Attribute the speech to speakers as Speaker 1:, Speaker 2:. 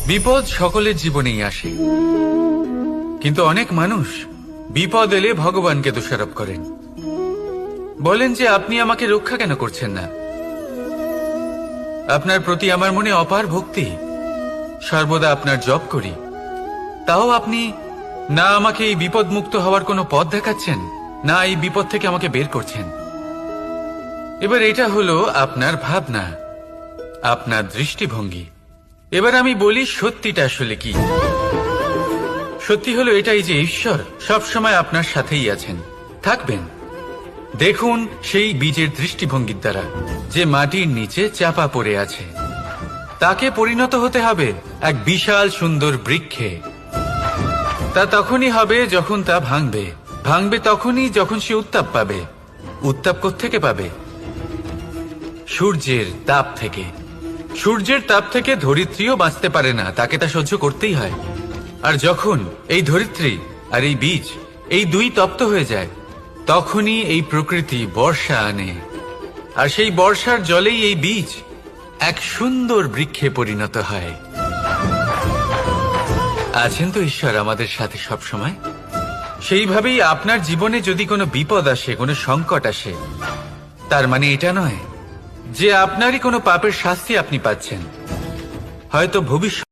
Speaker 1: বিপদ সকলের জীবনেই আসে, কিন্তু অনেক মানুষ বিপদ এলে ভগবানকে দোষারোপ করেন, বলেন যে আপনি আমাকে রক্ষা কেন করছেন না। আপনার প্রতি আমার মনে অপার ভক্তি, সর্বদা আপনার জপ করি, তাও আপনি না আমাকে এই বিপদ মুক্ত হওয়ার কোনো পথ দেখাচ্ছেন, না এই বিপদ থেকে আমাকে বের করছেন। এবার এটা হলো আপনার ভাবনা, আপনার দৃষ্টিভঙ্গি। এবার আমি বলি সত্যিটা আসলে কি। সত্যি হলো এটাই যে ঈশ্বর সবসময় আপনার সাথেই আছেন, থাকবেন। দেখুন সেই বীজের দৃষ্টিভঙ্গির দ্বারা যে মাটির নিচে চাপা পড়ে আছে, তাকে পরিণত হতে হবে এক বিশাল সুন্দর বৃক্ষে। তা তখনই হবে যখন তা ভাঙবে, ভাঙবে তখনই যখন সে উত্তাপ পাবে। উত্তাপ কোত্থেকে পাবে? সূর্যের তাপ থেকে। সূর্যের তাপ থেকে ধরিত্রীও বাঁচতে পারে না, তাকে তা সহ্য করতেই হয়। আর যখন এই ধরিত্রী আর এই বীজ এই দুই তপ্ত হয়ে যায়, তখনই এই প্রকৃতি বর্ষা আনে, আর সেই বর্ষার জলেই এই বীজ এক সুন্দর বৃক্ষে পরিণত হয়। আছেন তো ঈশ্বর আমাদের সাথে সব সময়। সেইভাবেই আপনার জীবনে যদি কোনো বিপদ আসে, কোনো সংকট আসে, তার মানে এটা নয় যে আপনারই কোনো পাপের শাস্তি আপনি পাচ্ছেন। হয়তো ভবিষ্যৎ